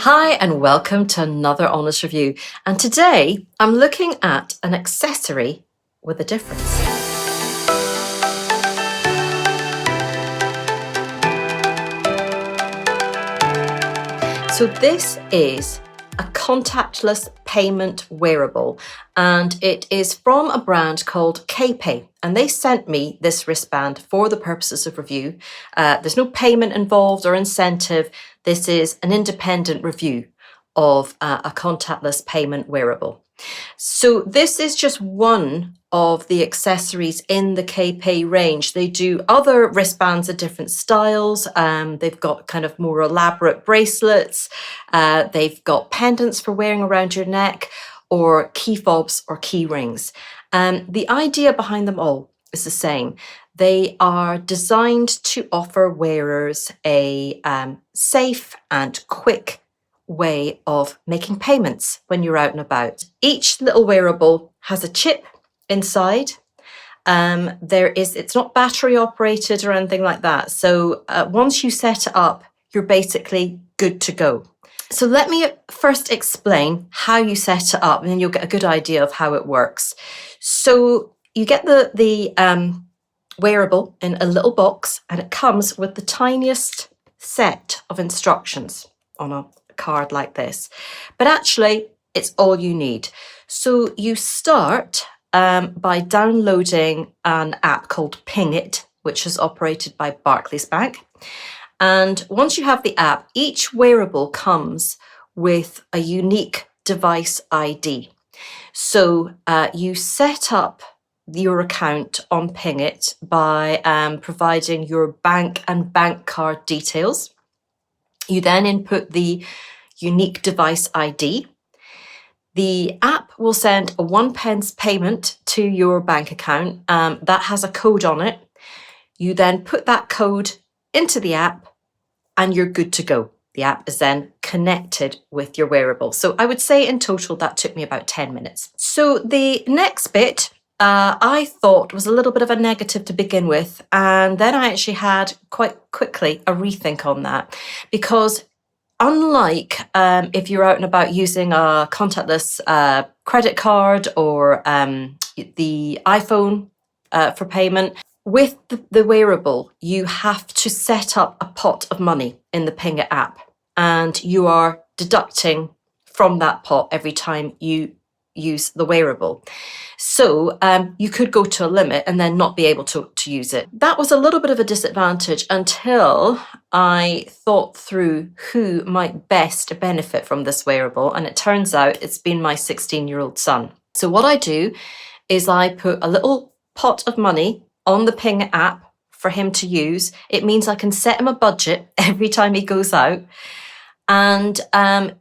Hi and welcome to another Honest Review. And today I'm looking at an accessory with a difference. So this is a contactless payment wearable, and it is from a brand called K-Pay, and they sent me this wristband for the purposes of review. There's no payment involved or incentive. This is an independent review of a contactless payment wearable. So this is just one of the accessories in the K-Pay range. They do other wristbands of different styles. They've got kind of more elaborate bracelets. They've got pendants for wearing around your neck, or key fobs or key rings. The idea behind them all is the same. They are designed to offer wearers a safe and quick way of making payments when you're out and about. Each little wearable has a chip inside. It's not battery operated or anything like that. So once you set it up, you're basically good to go. So let me first explain how you set it up, and then you'll get a good idea of how it works. So you get the wearable in a little box, and it comes with the tiniest set of instructions on a card like this, but actually it's all you need. So you start by downloading an app called Ping It, which is operated by Barclays Bank. And once you have the app, each wearable comes with a unique device ID. So you set up your account on Ping It by providing your bank and bank card details. You then input the unique device ID. The app will send a 1p payment to your bank account that has a code on it. You then put that code into the app and you're good to go. The app is then connected with your wearable. So I would say in total that took me about 10 minutes. So the next bit I thought was a little bit of a negative to begin with, and then I actually had quite quickly a rethink on that, because unlike if you're out and about using a contactless credit card or the iPhone for payment, with the wearable, you have to set up a pot of money in the Ping It app, and you are deducting from that pot every time you use the wearable. So you could go to a limit and then not be able to use it. That was a little bit of a disadvantage until I thought through who might best benefit from this wearable, and it turns out it's been my 16-year-old son. So what I do is I put a little pot of money on the Ping It app for him to use. It means I can set him a budget every time he goes out. And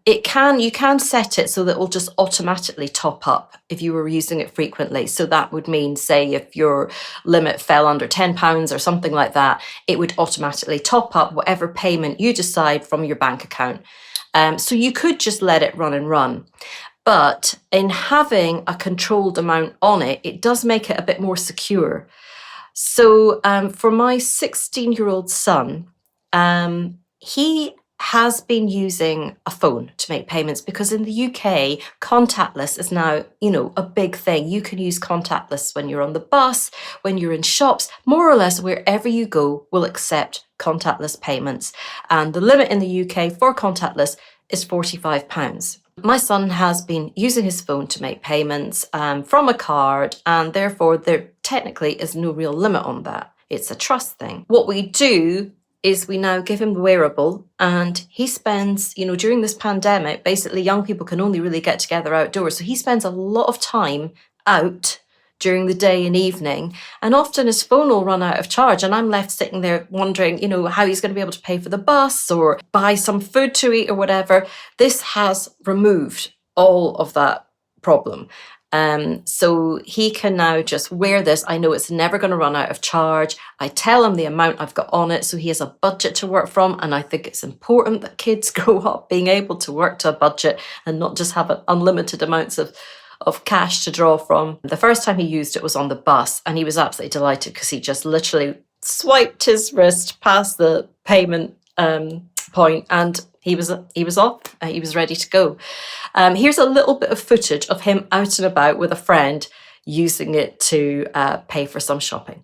you can set it so that it will just automatically top up if you were using it frequently. So that would mean, say, if your limit fell under £10 or something like that, it would automatically top up whatever payment you decide from your bank account. So you could just let it run and run. But in having a controlled amount on it, it does make it a bit more secure. So for my 16-year-old son, he has been using a phone to make payments, because in the UK, contactless is now, a big thing. You can use contactless when you're on the bus, when you're in shops, more or less wherever you go will accept contactless payments. And the limit in the UK for contactless is £45. My son has been using his phone to make payments from a card, and therefore there technically is no real limit on that. It's a trust thing. What we do is we now give him the wearable, and he spends, during this pandemic, basically young people can only really get together outdoors. So he spends a lot of time out during the day and evening, and often his phone will run out of charge, and I'm left sitting there wondering, how he's going to be able to pay for the bus or buy some food to eat or whatever. This has removed all of that problem. So he can now just wear this. I know it's never going to run out of charge. I tell him the amount I've got on it, so he has a budget to work from. And I think it's important that kids grow up being able to work to a budget and not just have unlimited amounts of cash to draw from. The first time he used it was on the bus, and he was absolutely delighted because he just literally swiped his wrist past the payment point, and he was off. He was ready to go. Here's a little bit of footage of him out and about with a friend using it to pay for some shopping.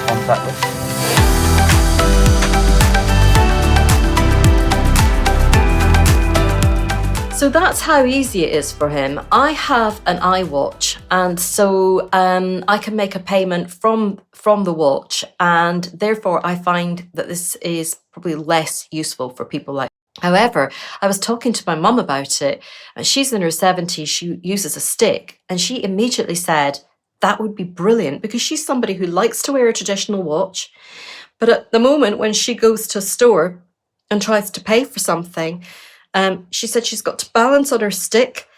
Contactless. So that's how easy it is for him. I have an iWatch, and so I can make a payment from the watch, and therefore I find that this is probably less useful for people like. However, I was talking to my mum about it, and she's in her 70s, she uses a stick, and she immediately said, that would be brilliant, because she's somebody who likes to wear a traditional watch. But at the moment, when she goes to a store and tries to pay for something, she said she's got to balance on her stick.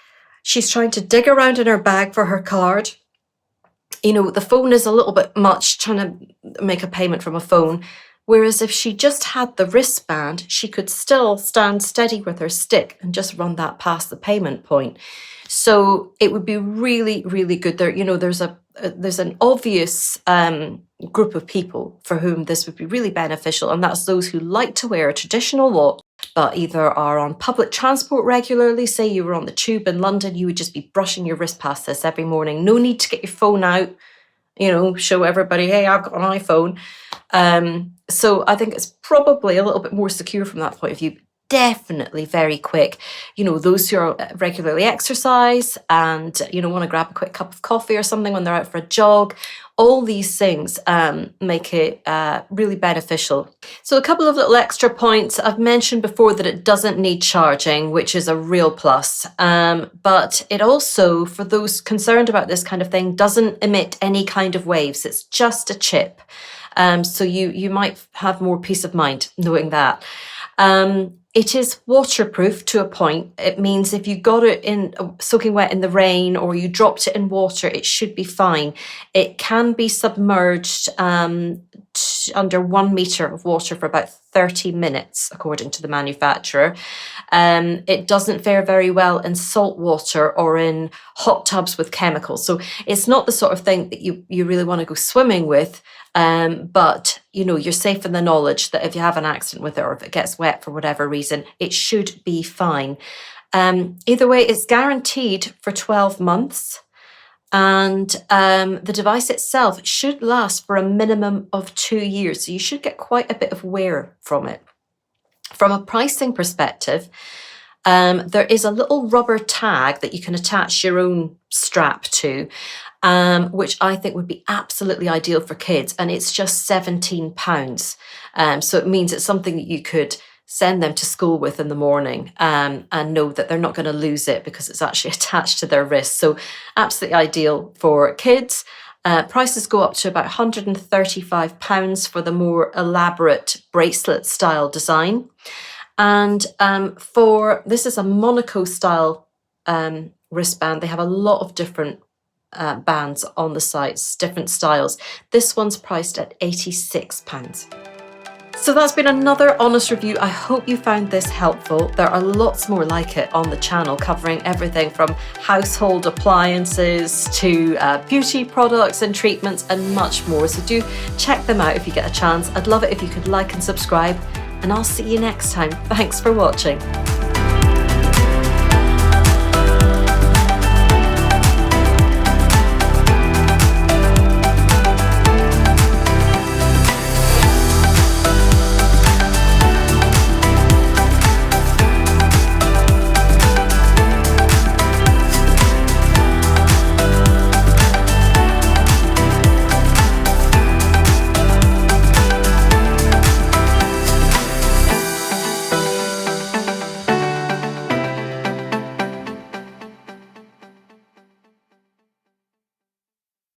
She's trying to dig around in her bag for her card. You know, the phone is a little bit much, trying to make a payment from a phone. Whereas if she just had the wristband, she could still stand steady with her stick and just run that past the payment point. So it would be really, really good. There, you know, there's an obvious group of people for whom this would be really beneficial, and that's those who like to wear a traditional watch, but either are on public transport regularly. Say you were on the tube in London, you would just be brushing your wrist past this every morning. No need to get your phone out, you know, show everybody, hey, I've got an iPhone. So I think it's probably a little bit more secure from that point of view. Definitely very quick. You know, those who are regularly exercise and, you know, want to grab a quick cup of coffee or something when they're out for a jog, all these things make it really beneficial. So a couple of little extra points. I've mentioned before that it doesn't need charging, which is a real plus. But it also, for those concerned about this kind of thing, doesn't emit any kind of waves. It's just a chip. So you might have more peace of mind knowing that. It is waterproof to a point. It means if you got it in soaking wet in the rain or you dropped it in water, it should be fine. It can be submerged under 1 meter of water for about 30 minutes, according to the manufacturer. It doesn't fare very well in salt water or in hot tubs with chemicals. So it's not the sort of thing that you really want to go swimming with. But, you know, you're safe in the knowledge that if you have an accident with it or if it gets wet for whatever reason, it should be fine. Either way, it's guaranteed for 12 months. And the device itself should last for a minimum of 2 years. So you should get quite a bit of wear from it. From a pricing perspective, there is a little rubber tag that you can attach your own strap to, which I think would be absolutely ideal for kids. And it's just £17. So it means it's something that you could send them to school with in the morning and know that they're not going to lose it because it's actually attached to their wrist. So absolutely ideal for kids. Prices go up to about £135 for the more elaborate bracelet style design. And this is a Monaco style wristband. They have a lot of different bands on the sites, different styles. This one's priced at £86. So that's been another honest review. I hope you found this helpful. There are lots more like it on the channel, covering everything from household appliances to beauty products and treatments and much more. So do check them out if you get a chance. I'd love it if you could like and subscribe, and I'll see you next time. Thanks for watching.